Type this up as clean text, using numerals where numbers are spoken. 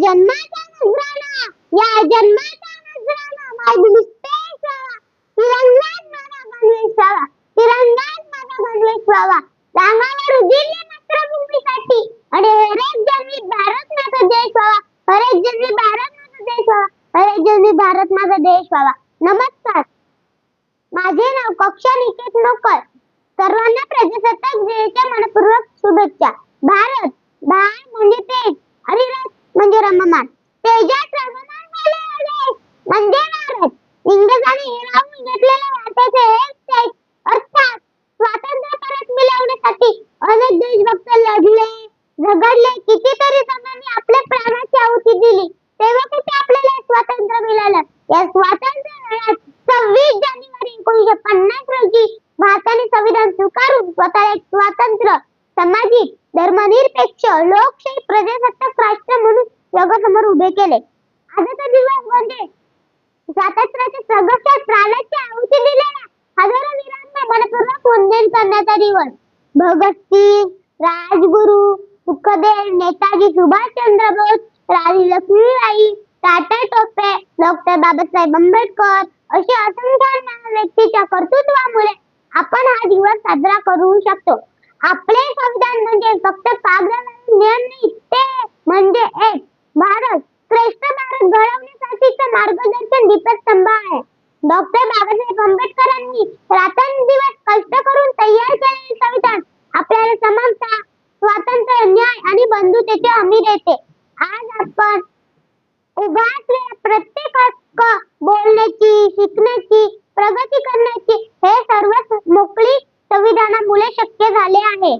जन्माचा नजराणा, या जन्माचा नजराणा माझी निस्तेज तिरंगाच माझा गणवेशावा, तिरंगाच माझा गणवेशावा, रांगावर उजिरले मातृभूमीसाठी आणि हरेक जन्मी भारत माझा देश व्हावा, हरेक जन्मी भारत माझा देश व्हावा, हरेक जन्मी भारत माझा देश व्हावा. नमस्कार, माझे नाव कक्षा निकेत नोकर. सर्वांना प्रजासत्ताक दिनाच्या मनपूर्वक शुभेच्छा. भारत, भार म्हणजे तेज आणि रथ म्हणजे रममान. तेजात रममान झाले म्हणजे भारत. इंग्रजांनी हिरावून घेतलेल्या भारताचे एक तेज अर्थात स्वातंत्र्य परत मिळवण्यासाठी अनेक देशभक्त लढले, झगडले. कितीतरी जणांनी आपल्या प्राणाची आहुती दिली. तेव्हा कुठे आपल्याला स्वातंत्र्य मिळालं? या स्वातंत्र्य लढ्यात 26 जानेवारी 1950 रोजी भारताने संविधान स्वीकारून स्वतःला एक स्वतंत्र, सामाजिक, धर्मनिरपेक्ष, लोकशाही प्रजासत्ताक राष्ट्र म्हणून जगासमोर उभे केले. आजचा दिवस म्हणजे स्वातंत्र्याच्या संघर्षात प्राणाची आहुती दिलेल्या हजारो वीरांना मनपूर्वक वंदन करण्याचा दिवस. भगतसिंग, राजगुरू, सुखदेव, नेताजी सुभाषचंद्र बोस, राणी लक्ष्मीबाई, टाटा टोपे, डॉक्टर बाबासाहेब आंबेडकर अशी असंख्य महान व्यक्तीच्या कर्तृत्वामुळे आपण हा दिवस साजरा करू शकतो. आपले संविधान म्हणजे फक्त कागदावर नियम नाही, ते म्हणजे एक भारत, श्रेष्ठ भारत घडवण्यासाठीचा मार्गदर्शन दीपस्तंभ आहे. डॉक्टर बाबासाहेब आंबेडकरांनी रात्रंदिवस कष्ट करून तयार केलेले संविधान आपल्याला समानता, स्वातंत्र्य, न्याय आणि बंधुतेची हमी देते. आज आपण उभा असलेल्या प्रत्येक हक्क, बोलण्याची, शिकण्याची, प्रगती करण्याची हे सर्व मोकळी संविधानामुळे शक्य झाले आहे.